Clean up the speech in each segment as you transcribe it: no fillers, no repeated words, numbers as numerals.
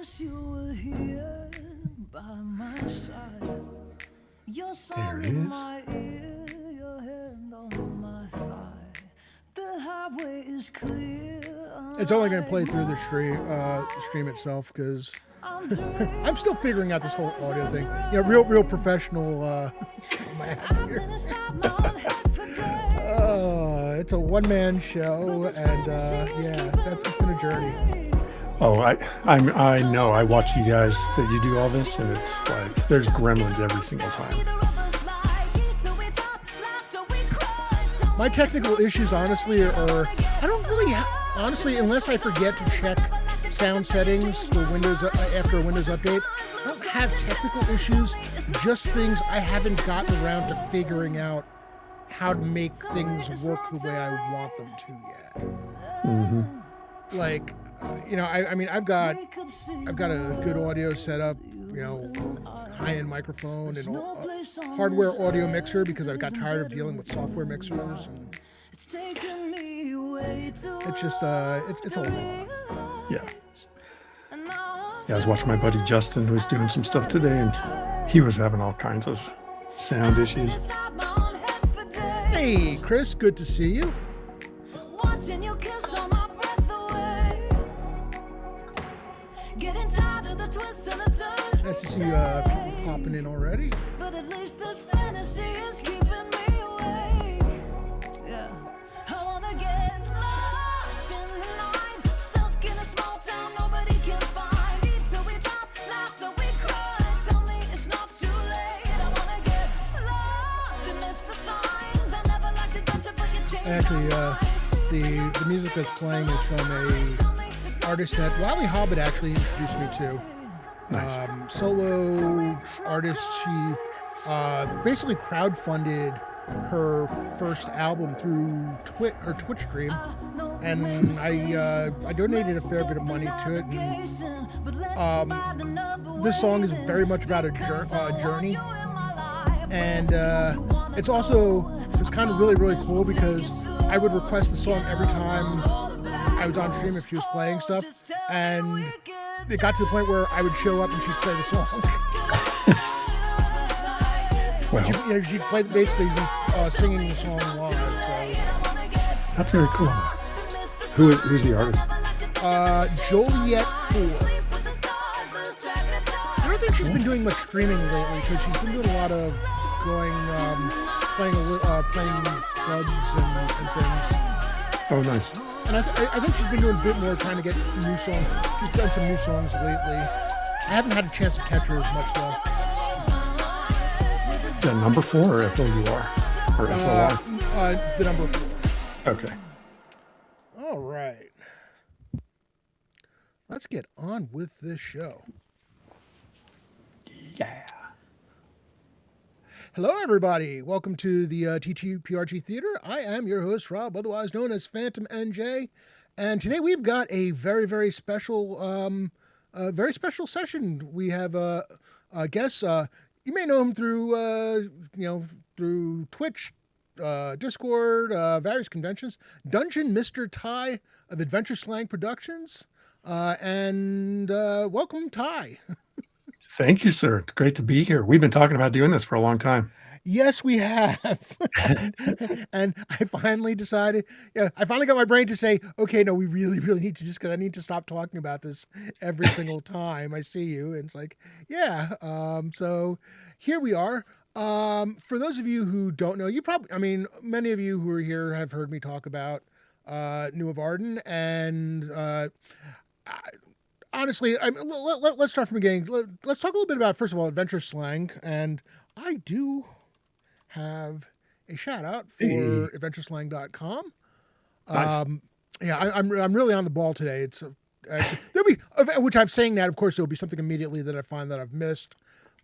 wish you were here by my side. Your song in my ear, your hand on my thigh. The highway is clear. It's only going to play through the stream itself because I'm still figuring out this whole audio thing. You know, real professional. It's a one-man show, and it's been a journey. Oh, I know. I watch you guys that you do all this, and it's like there's gremlins every single time. My technical issues, honestly, are I don't really honestly, unless I forget to check sound settings for Windows after a Windows update, I don't have technical issues. Just things I haven't gotten around to figuring out how to make things work the way I want them to yet. Mm-hmm. Like, I mean, I've got a good audio setup, high-end microphone and hardware audio mixer because I've got tired of dealing with software mixers. And it's just, it's a lot. Yeah. Yeah, I was watching my buddy Justin, who's doing some stuff today, and he was having all kinds of sound issues. Hey, Chris, good to see you. Watching you kiss all my breath away. Getting tired of the twists and the turns. Nice to see people popping in already. But at least this fantasy is keeping me awake. Yeah. I wanna get lost in the night. Stuck in a small town nobody can find. Eat till we drop, laugh till we cry. Tell me it's not too late. I wanna get lost and miss the signs. I never like to touch it, but you change. Actually, the music that's playing is from a artist that Wiley Hobbit actually introduced me to. Nice. Solo artist. She basically crowdfunded her first album through her Twitch stream, and I donated a fair bit of money to it. And, this song is very much about a journey, and it's kind of really cool because I would request the song every time I was on stream if she was playing stuff, and it got to the point where I would show up and she'd play the song. Well, she'd play basically singing the song live. So. That's very cool. Who's the artist? Joliet 4. I don't think she's been doing much streaming lately because she's been doing a lot of playing clubs and things. Oh, nice. And I think she's been doing a bit more trying to get new songs. She's done some new songs lately. I haven't had a chance to catch her as much though. Is that number 4 or FOUR? Or FOR? The number 4. Okay. All right. Let's get on with this show. Yeah. Hello, everybody. Welcome to the TTPRG Theater. I am your host, Rob, otherwise known as Phantom NJ. And today we've got a very special session. We have a guest. You may know him through Twitch, Discord, various conventions. DungeonMisterTy of Adventure Slang Productions. And welcome, Ty. Thank you, sir. It's great to be here. We've been talking about doing this for a long time. Yes, we have. And I finally decided, I finally got my brain to say, okay, no, we really need to, just because I need to stop talking about this every single time I see you. And it's like, so here we are. For those of you who don't know, many of you who are here have heard me talk about Nuovarden, and honestly, let's start from the beginning. Let's talk a little bit about, first of all, Adventure Slang, and I do have a shout out for adventureslang.com. Nice. I'm really on the ball today. It's there'll be, which I'm saying that, of course, there'll be something immediately that I find that I've missed,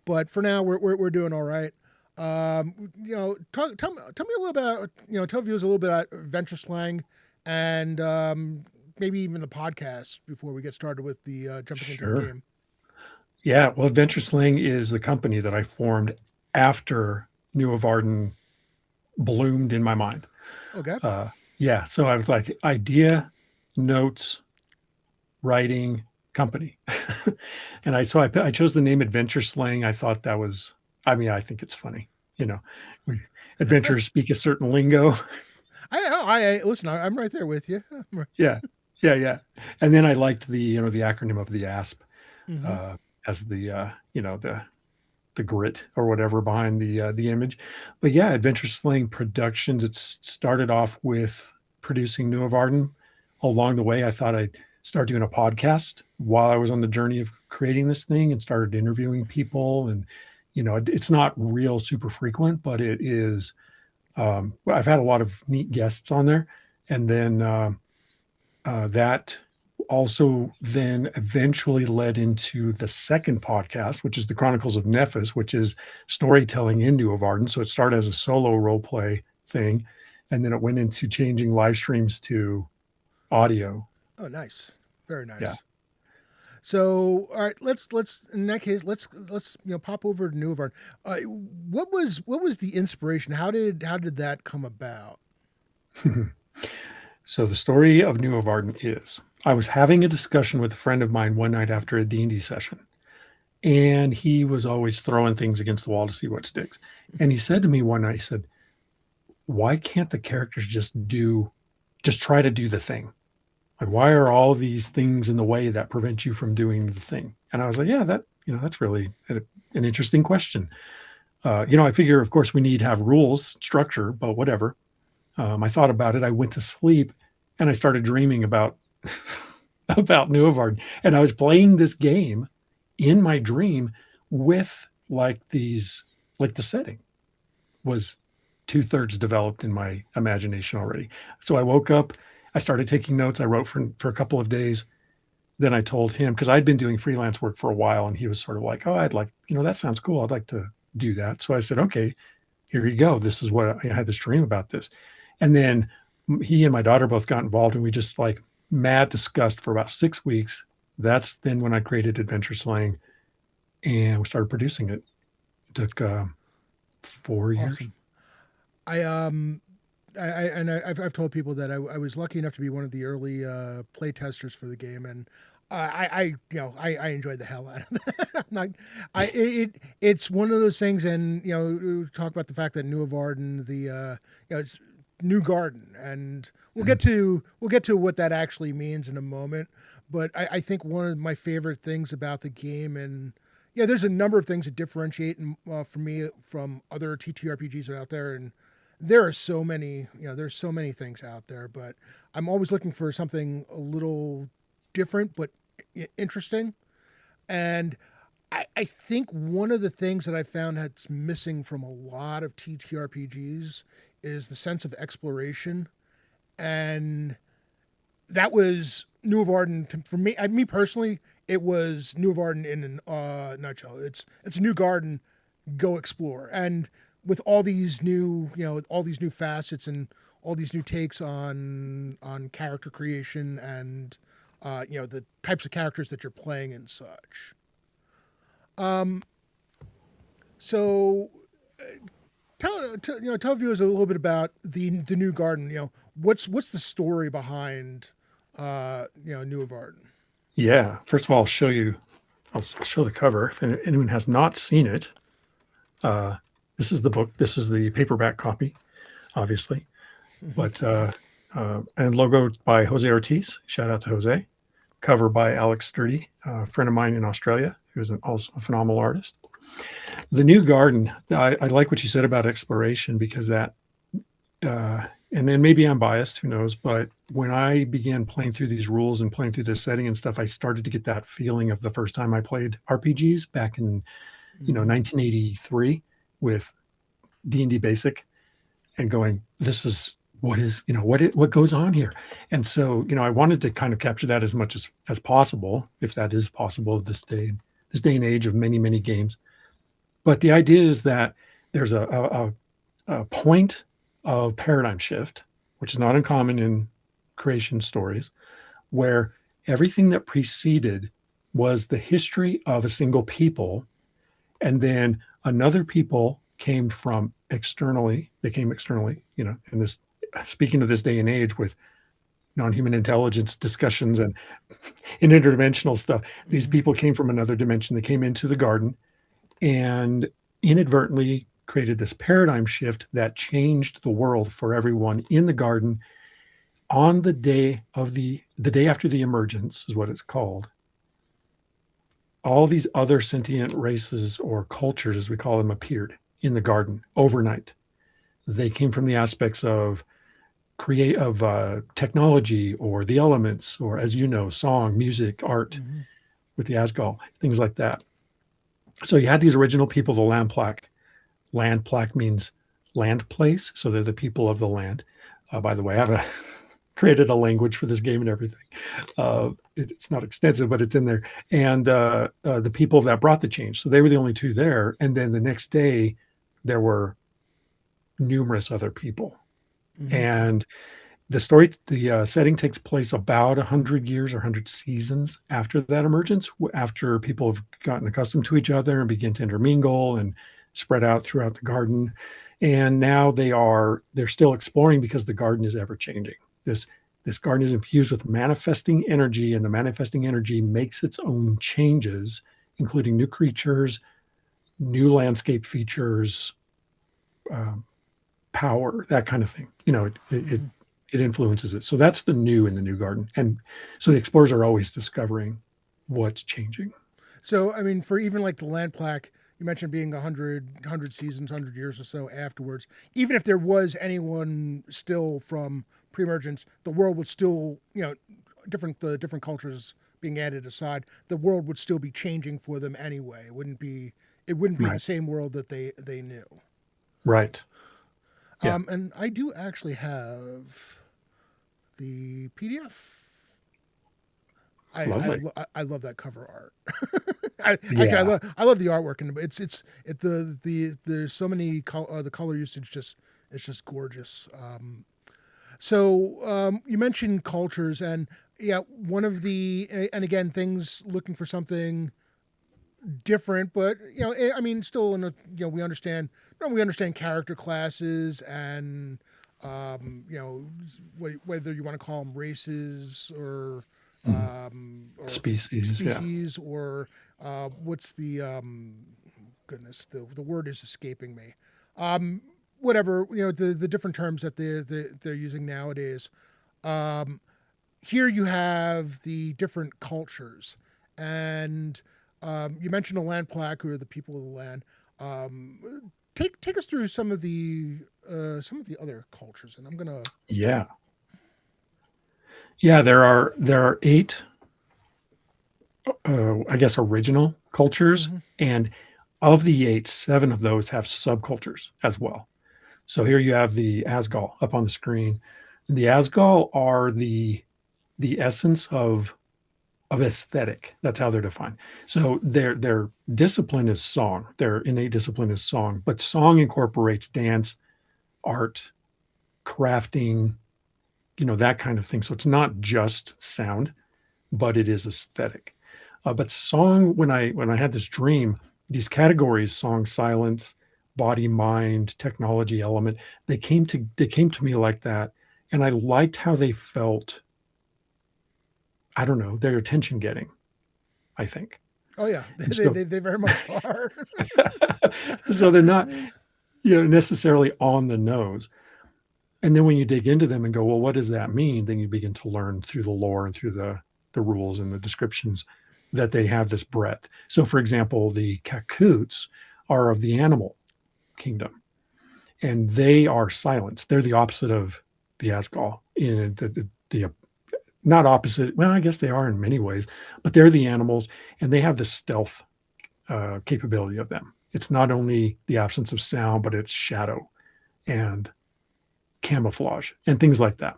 but for now we're doing all right. Tell me a little about, tell viewers a little bit about Adventure Slang and maybe even the podcast before we get started with the jumping into the game. Yeah, well, Adventure Slang is the company that I formed after Nuovarden bloomed in my mind. Okay. So I was like idea, notes, writing, company. And I chose the name Adventure Slang. I thought that was, I mean, I think it's funny. You know, adventurers speak a certain lingo. I listen. I'm right there with you. Yeah, yeah. And then I liked the the acronym of the ASP Mm-hmm. as the the grit or whatever behind the image. But yeah, Adventure Slang Productions. It started off with producing Nuovarden. Along the way, I thought I'd start doing a podcast while I was on the journey of creating this thing, and started interviewing people. And it's not real super frequent, but it is. Well, I've had a lot of neat guests on there, and then that also then eventually led into the second podcast, which is the Chronicles of Nephis, which is storytelling in Nuovarden. So it started as a solo role play thing, and then it went into changing live streams to audio. Oh, nice. Very nice. Yeah. So, all right, let's in that case, let's pop over to Nuovarden. What was the inspiration? How did that come about? So the story of Nuovarden is I was having a discussion with a friend of mine one night after a D&D session, and he was always throwing things against the wall to see what sticks. And he said to me one night, he said, "Why can't the characters just try to do the thing? Like, why are all these things in the way that prevent you from doing the thing?" And I was like, yeah, that's really an interesting question. I figure, of course, we need to have rules, structure, but whatever. I thought about it. I went to sleep and I started dreaming about about Nuovarden. And I was playing this game in my dream with the setting was 2/3 developed in my imagination already. So I woke up, I started taking notes. I wrote for a couple of days. Then I told him, because I'd been doing freelance work for a while, and he was sort of like, "Oh, I'd like, that sounds cool. I'd like to do that." So I said, "Okay, here you go. This is what I had this dream about this." And then he and my daughter both got involved, and we just like mad discussed for about 6 weeks. That's then when I created Adventure Slang, and we started producing it. It took 4 years. Awesome. I've told people that I was lucky enough to be one of the early play testers for the game, and I enjoyed the hell out of it. It's one of those things, and talk about the fact that Nuovarden, it's New Garden, and we'll get to what that actually means in a moment. But I think one of my favorite things about the game, and there's a number of things that differentiate for me from other TTRPGs out there, and there are so many, there's so many things out there, but I'm always looking for something a little different but interesting. And I think one of the things that I found that's missing from a lot of TTRPGs is the sense of exploration. And that was Nuovarden for me. Me personally, it was Nuovarden in a nutshell. It's a new garden, go explore. And with all these new, all these new facets and all these new takes on character creation and the types of characters that you're playing and such. So tell viewers a little bit about the new garden. What's the story behind Nuovarden? Yeah. First of all, I'll show the cover. If anyone has not seen it, this is the book. This is the paperback copy, obviously. But and logo by Jose Ortiz. Shout out to Jose. Cover by Alex Sturdy, a friend of mine in Australia, who's also a phenomenal artist. The New Garden. I like what you said about exploration, because that, and then maybe I'm biased, who knows? But when I began playing through these rules and playing through this setting and stuff, I started to get that feeling of the first time I played RPGs back in 1983 with D&D Basic, and going, this is what goes on here. And so I wanted to kind of capture that as much as possible, if that is possible this day and age of many games. But the idea is that there's a point of paradigm shift, which is not uncommon in creation stories, where everything that preceded was the history of a single people, and then another people came externally, in this, speaking of this day and age with non-human intelligence discussions and interdimensional stuff. These people came from another dimension. They came into the garden and inadvertently created this paradigm shift that changed the world for everyone in the garden on the day of the day after the emergence is what it's called. All these other sentient races or cultures, as we call them, appeared in the garden overnight. They came from the aspects of technology or the elements, or, as you know, song, music, art, with the Asgal, things like that. So you had these original people, the land plaque. Land plaque means land place, so they're the people of the land. By the way, I have created a language for this game and everything. It's not extensive, but it's in there. And the people that brought the change. So they were the only two there. And then the next day, there were numerous other people. And the story, the setting takes place about 100 years or 100 seasons after that emergence, after people have gotten accustomed to each other and begin to intermingle and spread out throughout the garden. And now they're still exploring because the garden is ever changing. This garden is infused with manifesting energy, and the manifesting energy makes its own changes, including new creatures, new landscape features, power, that kind of thing. It influences it. So that's the new in the new garden. And so the explorers are always discovering what's changing. So, I mean, for even like the land plaque, you mentioned being 100 seasons, 100 years or so afterwards. Even if there was anyone still from pre-emergence, the world would still, the different cultures being added aside, the world would still be changing for them anyway. It wouldn't be Right. the same world that they knew. Right. Yeah. And I do actually have the PDF. Lovely. I love that cover art. Yeah. I love the artwork, and there's so many the color usage it's just gorgeous. So you mentioned cultures, and one of and again, things looking for something different, but I mean, still in a we understand character classes and whether you want to call them races or Species. or what's the goodness, the word is escaping me. Whatever, the different terms that they're using nowadays. Here you have the different cultures, and you mentioned the land plaque, who are the people of the land. Take us through some of the other cultures, and I'm gonna. Yeah, there are 8, I guess, original cultures, and of the 8, 7 of those have subcultures as well. So here you have the Asgal up on the screen. And the Asgal are the essence of aesthetic. That's how they're defined. So their discipline is song. Their innate discipline is song, but song incorporates dance, art, crafting, that kind of thing. So it's not just sound, but it is aesthetic. But song, when I had this dream, these categories, song, silence, body, mind, technology, element, they came to me like that, and I liked how they felt. I don't know, they're attention getting, I think. Oh yeah, So, they very much are. so they're not, necessarily on the nose. And then when you dig into them and go, well, what does that mean? Then you begin to learn through the lore and through the rules and the descriptions that they have this breadth. So, for example, the Kakuts are of the animal kingdom, and they are silence. They're the opposite of the Asgal. In the not opposite. Well, I guess they are in many ways, but they're the animals, and they have the stealth capability of them. It's not only the absence of sound, but it's shadow and camouflage and things like that.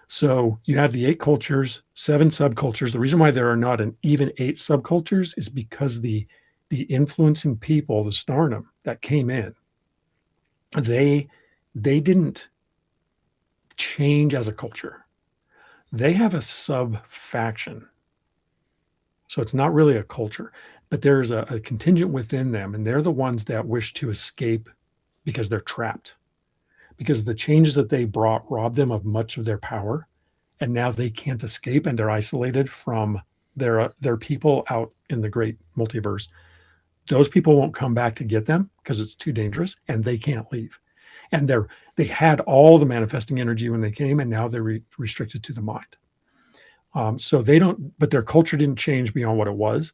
So you have the 8 cultures, 7 subcultures. The reason why there are not an even 8 subcultures is because the influencing people, the Starnum that came in, they didn't change as a culture. They have a sub-faction. So it's not really a culture, but there's a contingent within them, and they're the ones that wish to escape because they're trapped. Because the changes that they brought robbed them of much of their power, and now they can't escape, and they're isolated from their people out in the great multiverse. Those people won't come back to get them because it's too dangerous, and they can't leave. And they had all the manifesting energy when they came, and now they're restricted to the mind. So they don't, but their culture didn't change beyond what it was,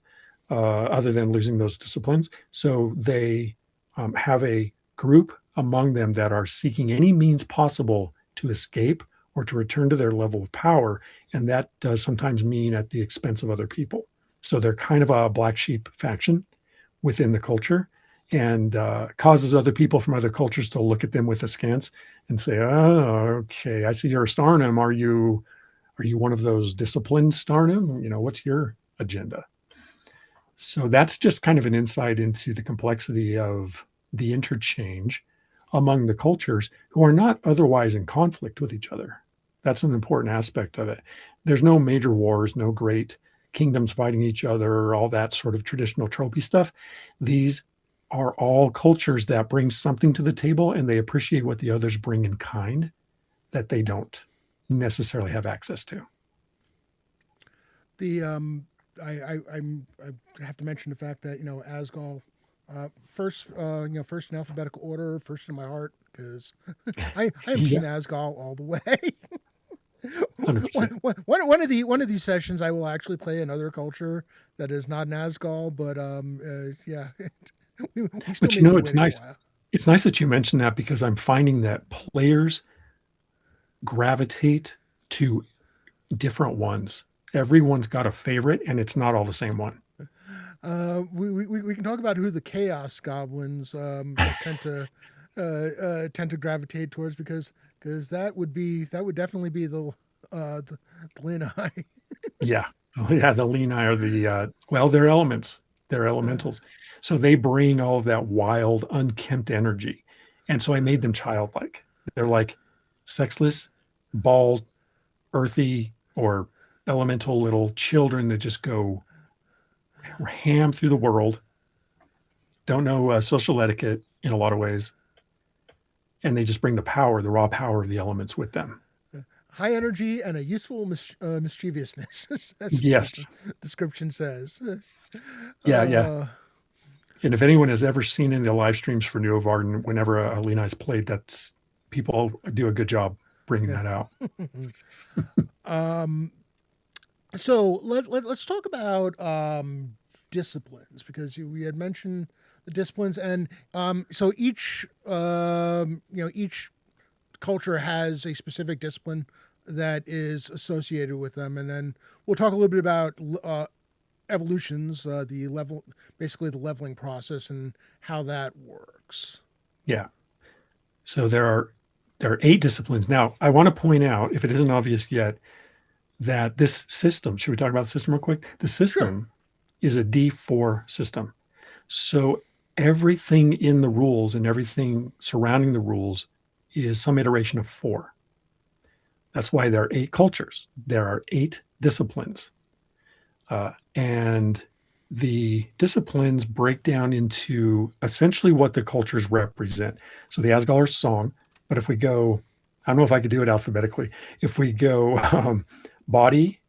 other than losing those disciplines. So they have a group among them that are seeking any means possible to escape or to return to their level of power. And that does sometimes mean at the expense of other people. So they're kind of a black sheep faction within the culture, and causes other people from other cultures to look at them with askance and say, "Oh, okay, I see you're a Starnum. Are you one of those disciplined Starnum? What's your agenda?" So that's just kind of an insight into the complexity of the interchange among the cultures who are not otherwise in conflict with each other. That's an important aspect of it. There's no major wars, no great kingdoms fighting each other, all that sort of traditional tropey stuff. These are all cultures that bring something to the table, and they appreciate what the others bring in kind that they don't necessarily have access to. The I have to mention the fact that Asgol, first in alphabetical order, first in my heart, because I am Yeah, Team Asgol all the way. 100%. One of these sessions, I will actually play another culture that is not an Asgol, but yeah, we still But may be it's waiting a nice. while. It's nice that you mentioned that because I'm finding that players gravitate to different ones. Everyone's got a favorite, and it's not all the same one. We can talk about who the Chaos Goblins tend to gravitate towards, because that would definitely be the Linai. Yeah. Oh, yeah. The Leni are they're elements, they're elementals. So they bring all of that wild, unkempt energy. And so I made them childlike. They're like sexless, bald, earthy, or elemental little children that just go ham through the world, don't know social etiquette in a lot of ways. And they just bring the raw power of the elements with them. High energy and a useful mischievousness, as the Yes. description says. Yeah. Yeah. Uh, And if anyone has ever seen any of the live streams for Nuovarden, whenever Alina's played, that's people do a good job bringing yeah. that out. So let's talk about disciplines, because we had mentioned the disciplines, and so each culture has a specific discipline that is associated with them, and then we'll talk a little bit about evolutions, basically the leveling process and how that works. Yeah. So there are 8 disciplines. Now, I want to point out, if it isn't obvious yet, that this system, should we talk about the system real quick? The Sure. system is a D4 system. So everything in the rules and everything surrounding the rules is some iteration of 4. That's why there are 8 cultures. There are 8 disciplines. And the disciplines break down into essentially what the cultures represent. So the Asgard are song, but if we go, I don't know if I could do it alphabetically. If we go body,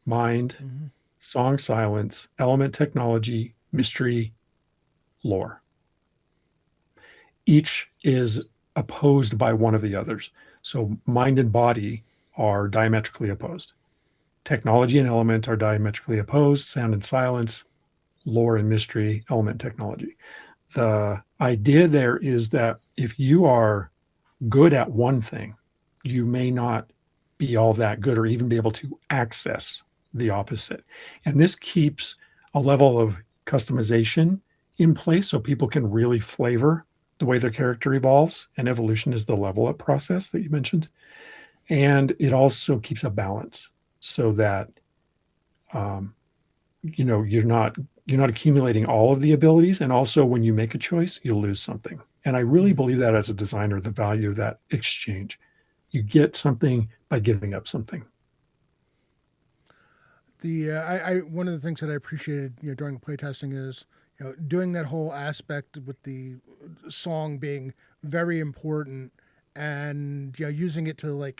mind, Mhm. song, silence, element, technology, mystery, lore. Each is opposed by one of the others. So mind and body are diametrically opposed. Technology and element are diametrically opposed. Sound and silence, lore and mystery, element, technology. The idea there is that if you are good at one thing, you may not be all that good or even be able to access the opposite. And this keeps a level of customization in place so people can really flavor the way their character evolves. And evolution is the level up process that you mentioned. And it also keeps a balance so that you're not accumulating all of the abilities, and also when you make a choice you'll lose something. And I really believe that as a designer, the value of that exchange, you get something by giving up something. I one of the things that I appreciated during playtesting is doing that whole aspect with the song being very important, and using it to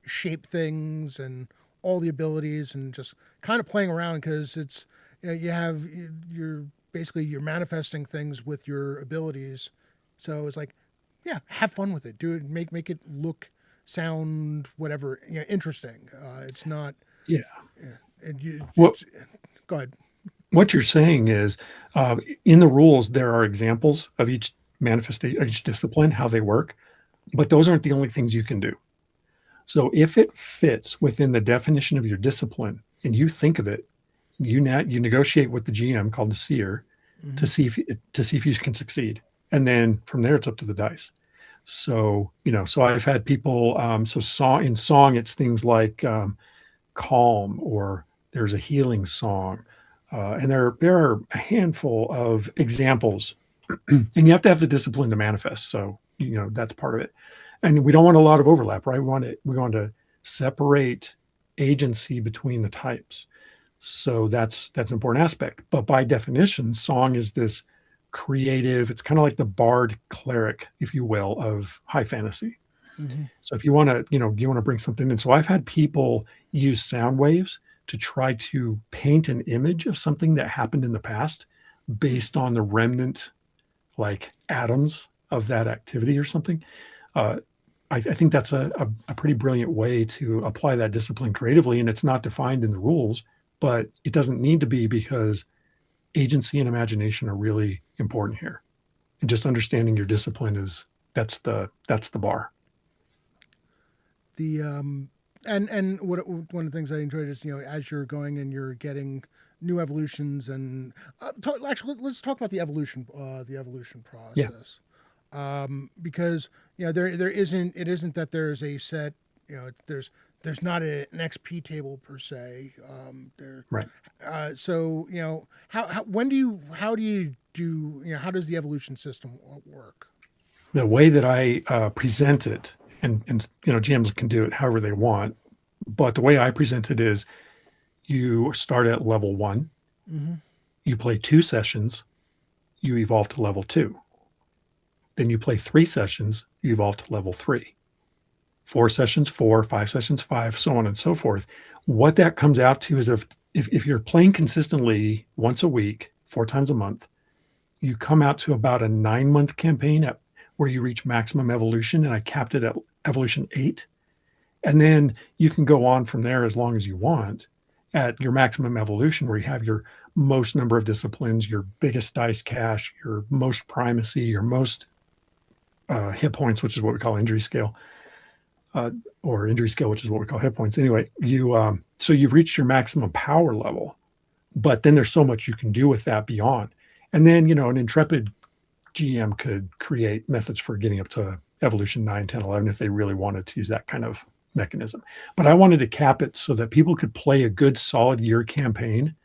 shape things and all the abilities, and just kind of playing around, because it's you're basically you're manifesting things with your abilities. So it's like, yeah, have fun with it. Do it. Make it look, sound, whatever, interesting. It's not. Yeah. And you, What it's, go ahead. what you're saying is, in the rules there are examples of each manifestation, each discipline, how they work, but those aren't the only things you can do. So if it fits within the definition of your discipline and you think of it, you negotiate with the GM called the seer Mm-hmm. to see if you can succeed, and then from there it's up to the dice. So so I've had people. In song, it's things like calm, or there's a healing song, and there are a handful of examples, and you have to have the discipline to manifest. So that's part of it, and we don't want a lot of overlap, right? We want to separate agency between the types. So that's an important aspect. But by definition, song is this creative. It's kind of like the bard cleric, if you will, of high fantasy. Mm-hmm. So if you want to, you want to bring something in. So I've had people use sound waves to try to paint an image of something that happened in the past based on the remnant, like atoms of that activity or something. I think that's a pretty brilliant way to apply that discipline creatively, and it's not defined in the rules, but it doesn't need to be, because agency and imagination are really important here. And just understanding your discipline that's the bar. The and what one of the things I enjoyed is, as you're going and you're getting new evolutions, and actually let's talk about the evolution Yeah. process. Because there isn't that there's a set, there's not an XP table per se. There Right. So how does the evolution system work? The way that I present it, and GMs can do it however they want, but the way I present it is, you start at level 1, Mm-hmm. you play 2 sessions, you evolve to level 2. Then you play 3 sessions, you evolve to level 3. 4 sessions, 4, 5 sessions, 5, so on and so forth. What that comes out to is, if you're playing consistently once a week, 4 times a month, you come out to about a 9-month campaign where you reach maximum evolution, and I capped it at evolution 8. And then you can go on from there as long as you want at your maximum evolution, where you have your most number of disciplines, your biggest dice cache, your most primacy, your most hit points, which is what we call injury scale, or injury scale, which is what we call hit points. Anyway, so you've reached your maximum power level, but then there's so much you can do with that beyond. And then, an intrepid GM could create methods for getting up to evolution 9, 10, 11 if they really wanted to use that kind of mechanism. But I wanted to cap it so that people could play a good solid year campaign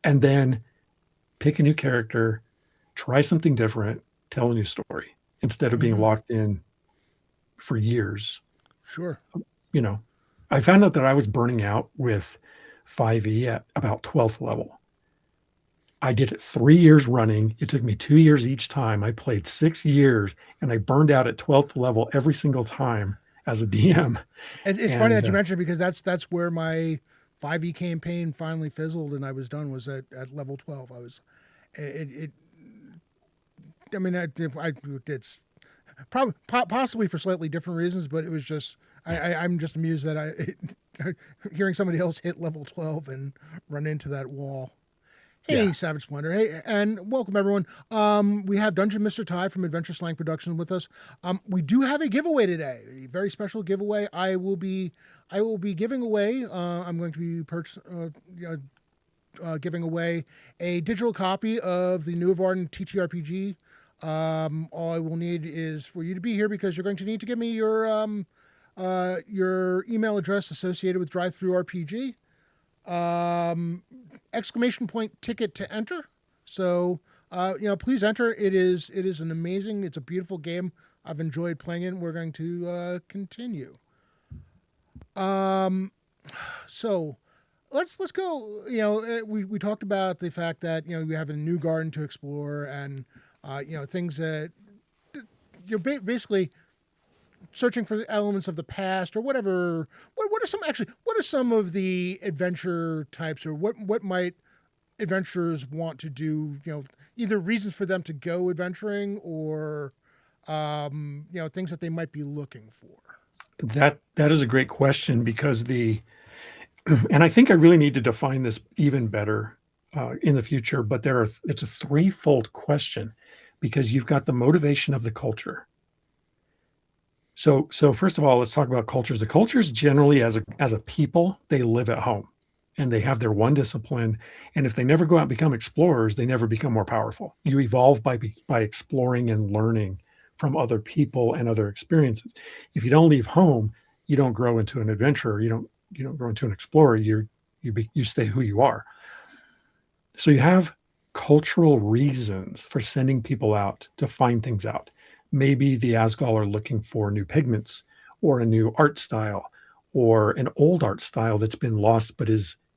and then pick a new character, try something different, tell a new story, instead of being Mm-hmm. locked in for years. Sure. I found out that I was burning out with 5e at about 12th level. I did it 3 years running. It took me 2 years each time. I played 6 years, and I burned out at 12th level every single time as a DM. It's funny that you And mentioned it, because that's where my 5e campaign finally fizzled, and I was done. Was at level 12. I was it. I mean, it's probably possibly for slightly different reasons, but it was just I'm just amused that hearing somebody else hit level 12 and run into that wall. Hey, Yeah. Savage Splendor. Hey, and welcome everyone. We have DungeonMisterTy from Adventure Slang Productions with us. We do have a giveaway today, a very special giveaway. I will be giving away. I'm going to be giving away a digital copy of the Nuovarden TTRPG. All I will need is for you to be here, because you're going to need to give me your email address associated with DriveThruRPG. Exclamation point ticket to enter. So please enter. It is it's a beautiful game. I've enjoyed playing it. We're going to continue. So let's go. We talked about the fact that we have a new garden to explore, and things that you're basically searching for elements of the past or whatever. What are some of the adventure types, or what might adventurers want to do? Either reasons for them to go adventuring, or things that they might be looking for. That is a great question, because and I think I really need to define this even better in the future. But it's a threefold question, because you've got the motivation of the culture. So first of all, let's talk about cultures. The cultures generally, as a people, they live at home, and they have their one discipline. And if they never go out and become explorers, they never become more powerful. You evolve by exploring and learning from other people and other experiences. If you don't leave home, you don't grow into an adventurer. You don't grow into an explorer. You stay who you are. So you have cultural reasons for sending people out to find things out. Maybe the Asgal are looking for new pigments, or a new art style, or an old art style that's been lost but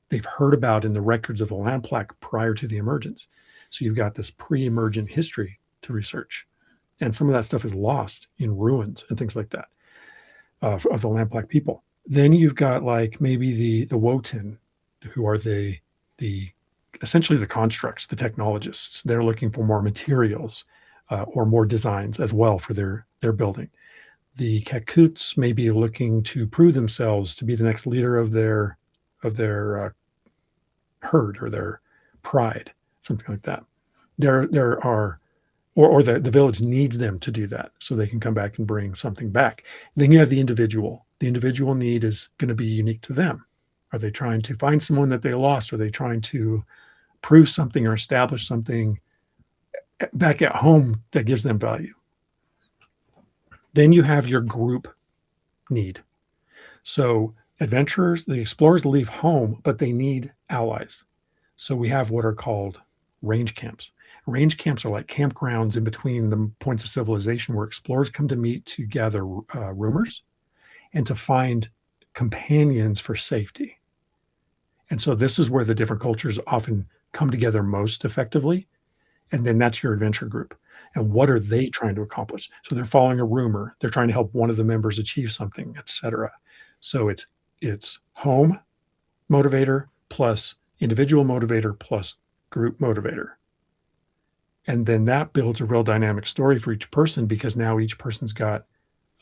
they've heard about in the records of the land plaque prior to the emergence. So you've got this pre-emergent history to research. And some of that stuff is lost in ruins and things like that of the land plaque people. Then you've got like maybe the Wotan, who are the essentially the constructs, the technologists. They're looking for more materials or more designs as well for their building. The Kakuts may be looking to prove themselves to be the next leader of their herd or their pride, something like that. There are, or the village needs them to do that so they can come back and bring something back. Then you have the individual. The individual need is going to be unique to them. Are they trying to find someone that they lost? Are they trying to prove something or establish something back at home that gives them value? Then you have your group need. So adventurers, the explorers leave home, but they need allies. So we have what are called range camps. Range camps are like campgrounds in between the points of civilization where explorers come to meet to gather rumors and to find companions for safety. And so this is where the different cultures often come together most effectively. And then that's your adventure group. And what are they trying to accomplish? So they're following a rumor. They're trying to help one of the members achieve something, etc. So it's home motivator plus individual motivator plus group motivator. And then that builds a real dynamic story for each person, because now each person's got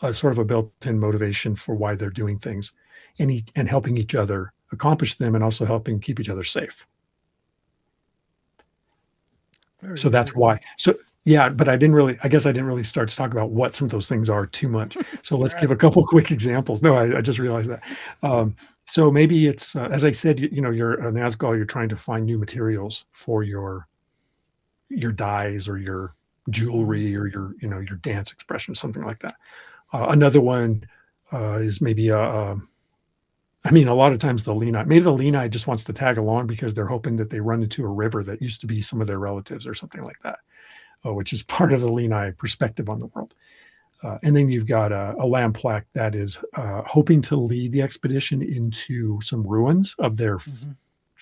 a sort of a built-in motivation for why they're doing things, and helping each other accomplish them, and also helping keep each other safe. So that's why. So yeah, but I guess I didn't really start to talk about what some of those things are too much. So let's give a couple quick examples. No, I just realized that. So maybe it's, as I said, you're an Asgal, you're trying to find new materials for your dyes or your jewelry or your dance expression, something like that. Another one is maybe a lot of times maybe the Lenai just wants to tag along because they're hoping that they run into a river that used to be some of their relatives or something like that, which is part of the Lenai perspective on the world. And then you've got a land plaque that is hoping to lead the expedition into some ruins of their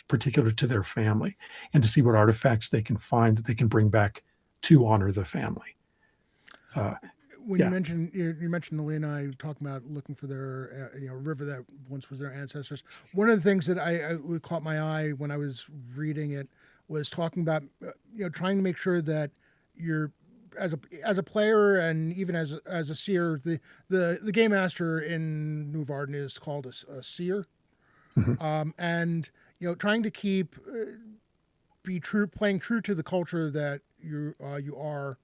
particular to their family, and to see what artifacts they can find that they can bring back to honor the family. When you mentioned the Lenai talking about looking for their river that once was their ancestors, one of the things that I caught my eye when I was reading it was talking about trying to make sure that you're as a player, and even as a seer, the game master in Nuovarden is called a seer, and trying to playing true to the culture that you are.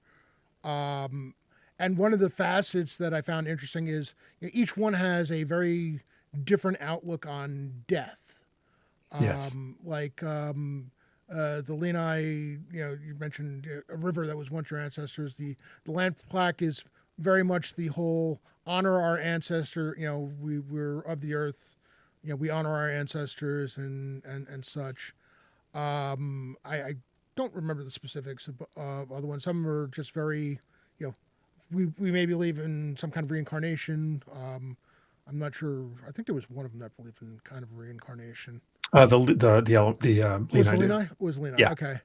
And one of the facets that I found interesting is each one has a very different outlook on death. Yes. The Lenai, you mentioned a river that was once your ancestors. The land plaque is very much the whole honor our ancestor. We're of the earth. We honor our ancestors and such. I don't remember the specifics of other ones. Some are just very, we maybe believe in some kind of reincarnation. I'm not sure. I think there was one of them that believed in kind of reincarnation. The Lenai? Was Lenai? Yeah. Okay.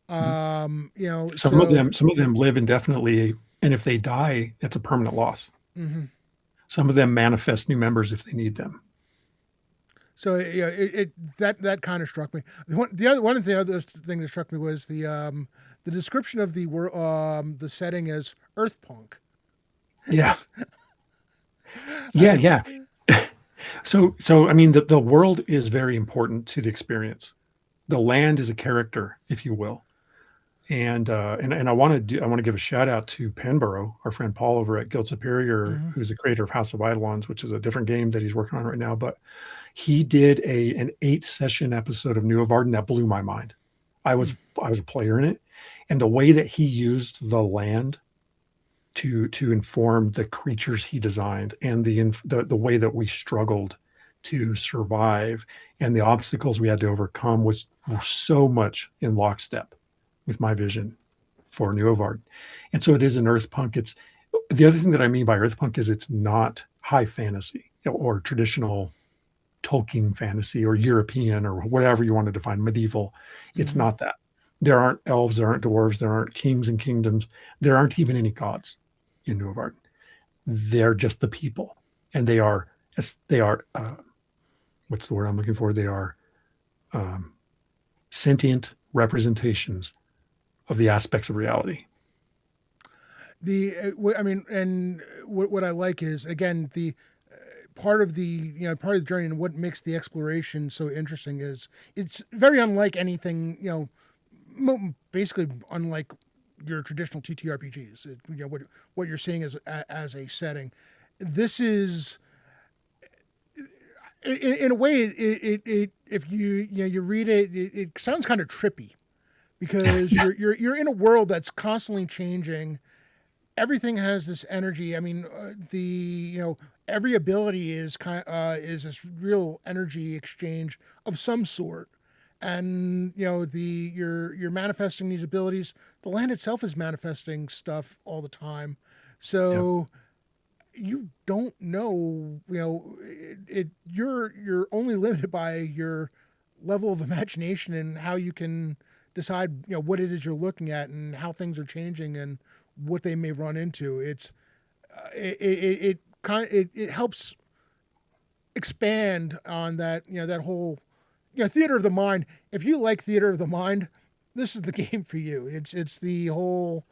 Mm-hmm. Some of them live indefinitely, and if they die, it's a permanent loss. Mm-hmm. Some of them manifest new members if they need them. So yeah, that kind of struck me. One of the other things that struck me was the description of the setting as Earth punk. Yeah. Yeah. So I mean, the world is very important to the experience. The land is a character, if you will. And I want to give a shout out to Penborough, our friend Paul over at Guild Superior, who's the creator of House of Eidolons, which is a different game that he's working on right now. But he did an 8-session episode of Nuovarden that blew my mind. I was a player in it, and the way that he used the land to inform the creatures he designed, and the way that we struggled to survive, and the obstacles we had to overcome was so much in lockstep with my vision for Nuovarden. And so it is an earth punk. It's the other thing that I mean by earth punk is it's not high fantasy or traditional Tolkien fantasy or European or whatever you want to define, medieval. It's not that. There aren't elves, there aren't dwarves, there aren't kings and kingdoms. There aren't even any gods in Nuovarden. They're just the people. And they are what's the word I'm looking for? They are sentient representations of the aspects of reality. What I like is, again, the part of the journey, and what makes the exploration so interesting is it's very unlike anything, basically unlike your traditional TTRPGs. What you're seeing as a setting. This is, in a way, it if you read it, it sounds kind of trippy, because you're in a world that's constantly changing. Everything has this energy. I mean, every ability is is this real energy exchange of some sort, and you're manifesting these abilities. The land itself is manifesting stuff all the time, so you don't know. You're only limited by your level of imagination and how you can decide what it is you're looking at and how things are changing and what they may run into. It helps expand on that that whole theater of the mind. If you like theater of the mind, this is the game for you. It's the whole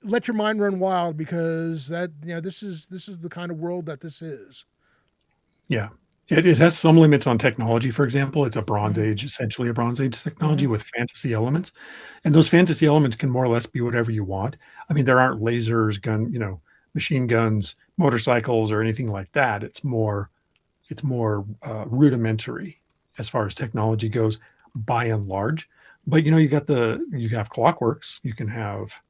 let your mind run wild, because this is the kind of world that this is. Yeah. It has some limits on technology. For example, it's a Bronze Age, essentially a Bronze Age technology with fantasy elements. And those fantasy elements can more or less be whatever you want. I mean, there aren't lasers, machine guns, motorcycles, or anything like that. It's more rudimentary as far as technology goes, by and large. But you have clockworks. You can have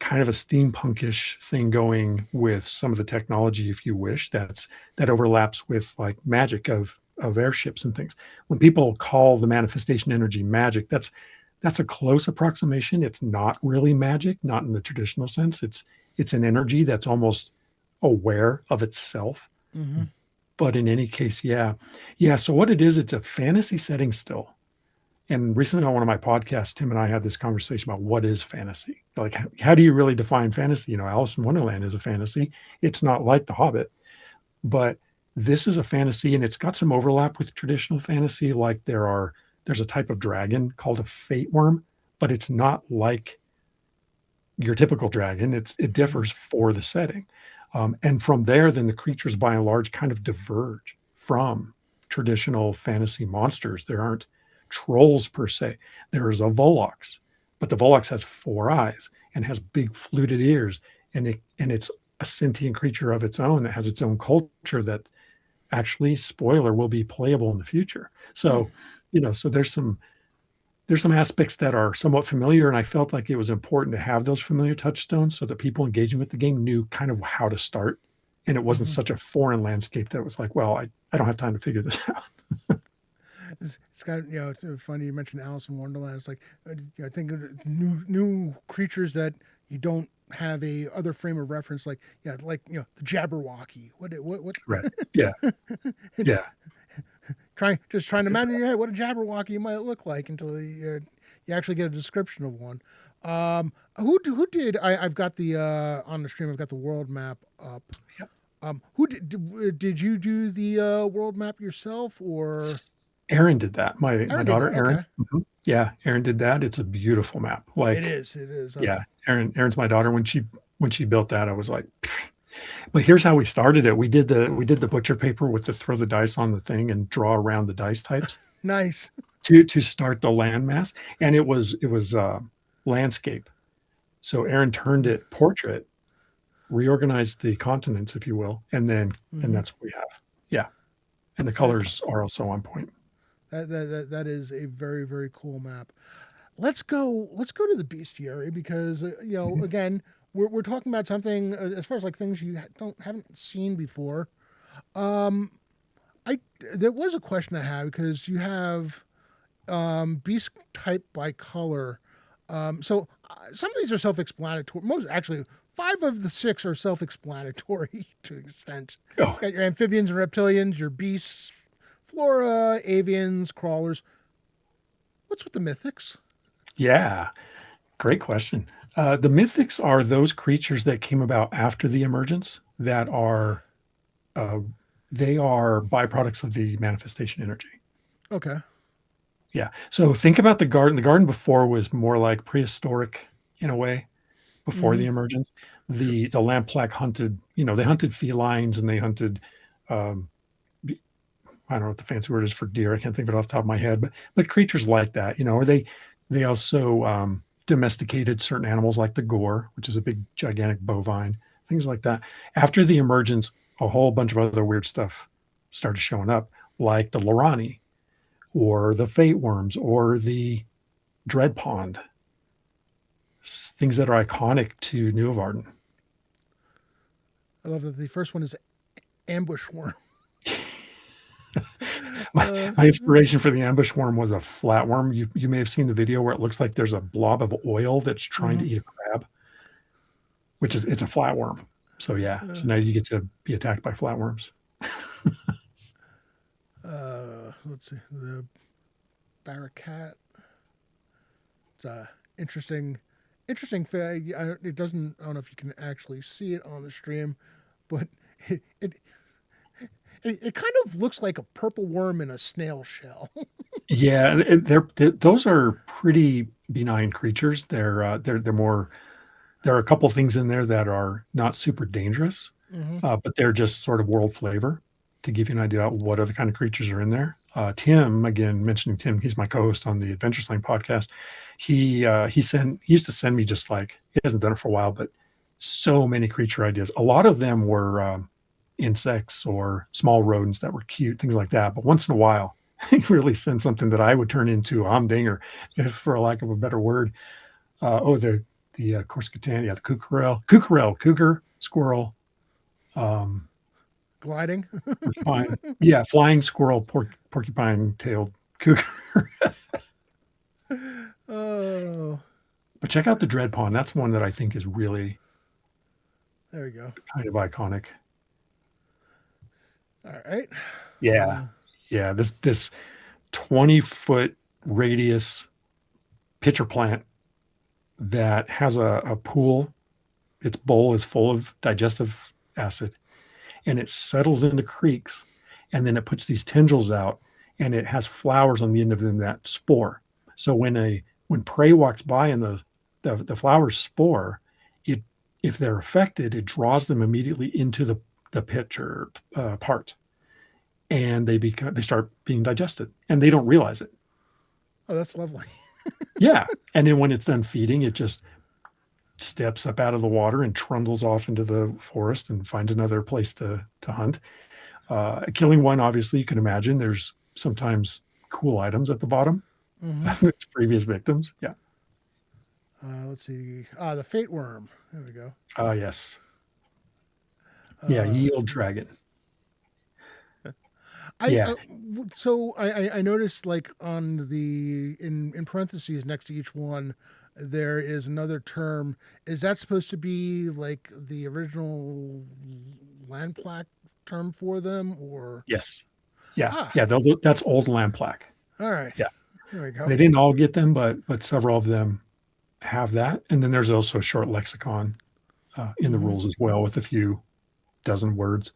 kind of a steampunkish thing going with some of the technology, if you wish, that overlaps with like magic of airships and things. When people call the manifestation energy magic, that's a close approximation. It's not really magic, not in the traditional sense. It's an energy that's almost aware of itself. But in any case, yeah. So what it is, it's a fantasy setting still. And recently on one of my podcasts, Tim and I had this conversation about what is fantasy. Like, how do you really define fantasy? Alice in Wonderland is a fantasy. It's not like The Hobbit, but this is a fantasy, and it's got some overlap with traditional fantasy. Like there's a type of dragon called a fate worm, but it's not like your typical dragon. It differs for the setting. And from there, then the creatures by and large kind of diverge from traditional fantasy monsters. There aren't trolls per se. There is a Volox, but the Volox has 4 eyes and has big fluted ears, and it's a sentient creature of its own that has its own culture that actually, spoiler, will be playable in the future. So, so there's some aspects that are somewhat familiar, and I felt like it was important to have those familiar touchstones so that people engaging with the game knew kind of how to start, and it wasn't such a foreign landscape that was like, well, I don't have time to figure this out. It's got it's funny you mentioned Alice in Wonderland. It's like I think of new creatures that you don't have a other frame of reference, like the Jabberwocky. What Right. Yeah. Yeah. trying to imagine in your head what a Jabberwocky might look like until you actually get a description of one. Who did I've got the on the stream, I've got the world map up. Yep. Did you do the world map yourself, or Aaron did that. My Aaron did daughter that? Erin. Okay, Yeah, Aaron did that. It's a beautiful map. it Like, is. It is. yeah, Aaron's my daughter. When she built that, I was like, but here's how we started it. We did the butcher paper with the throw the dice on the thing and draw around the dice types Nice. to start the landmass, and it was landscape. So Aaron turned it portrait, reorganized the continents, if you will, and Mm-hmm. that's what we have. Yeah, and the colors are also on point. That is a very very cool map. Let's go. Let's go to the bestiary because Mhm. again we're talking about something as far as like things you haven't seen before. Um, I there was a question I had because you have beast type by color. Some of these are self-explanatory. Most actually, 5 of the 6 are self-explanatory to an extent. Oh, Got your amphibians and reptilians, your beasts, flora, avians, crawlers. What's with the mythics? yeah, great question. The mythics are those creatures that came about after the emergence that are uh, they are byproducts of the manifestation energy. Okay. Yeah. So think about the garden. The garden before was more like prehistoric in a way before Mm-hmm. the emergence. Sure. The Lamplack hunted, they hunted felines and they hunted um, I don't know what the fancy word is for deer. I can't think of it off the top of my head, but creatures like that, or they also domesticated certain animals like the gore, which is a big gigantic bovine, things like that. After the emergence, a whole bunch of other weird stuff started showing up, like the Lorani or the fate worms or the dread pond, things that are iconic to Nuovarden. I love that the first one is ambush worm. my, Uh, my inspiration for the ambush worm was a flatworm. You may have seen the video where it looks like there's a blob of oil that's trying mhm. to eat a crab, which is it's a flatworm. So yeah, uh, so now you get to be attacked by flatworms. let's see. The Barracat. It's interesting. Interesting fact. It doesn't. I don't know if you can actually see it on the stream, but it it, it kind of looks like a purple worm in a snail shell. Yeah, those are pretty benign creatures. They're more. There are a couple things in there that are not super dangerous, Hmm. but they're just sort of world flavor to give you an idea of what other kind of creatures are in there. Tim, again, mentioning Tim, he's my co-host on the Adventure Slang podcast. He used to send me just like he hasn't done it for a while, but so many creature ideas. A lot of them were insects or small rodents that were cute, things like that. But once in a while, he really sent something that I would turn into a humdinger, if for a lack of a better word. The Corsicatan, yeah, the cougar, squirrel, um, Gliding. porcupine, yeah, flying squirrel, porcupine-tailed cougar. Oh, But check out the dread pond. That's one that I think is really there we go. kind of iconic. All right. Yeah, yeah. This 20-foot radius pitcher plant that has a pool. Its bowl is full of digestive acid, and it settles into creeks, and then it puts these tendrils out, and it has flowers on the end of them that spore. So when prey walks by and the flowers spore, it if they're affected, it draws them immediately into the pitcher part, and they start being digested, and they don't realize it. Oh, that's lovely. Yeah, and then when it's done feeding, it just steps up out of the water and trundles off into the forest and finds another place to hunt. Killing one, obviously, you can imagine there's sometimes cool items at the bottom Hmm. of its previous victims. Yeah. Let's see. The fate worm. There we go. Yes. Yeah. Uh, Yield dragon. I Yeah. so I noticed like on the in parentheses next to each one there is another term. Is that supposed to be like the original land plaque term for them or Yes. Yeah. ah Yeah. That's old lamplack. all right. Yeah. There we go. They didn't all get them, but several of them have that. And then there's also a short lexicon in the Hmm. rules as well with a few dozen words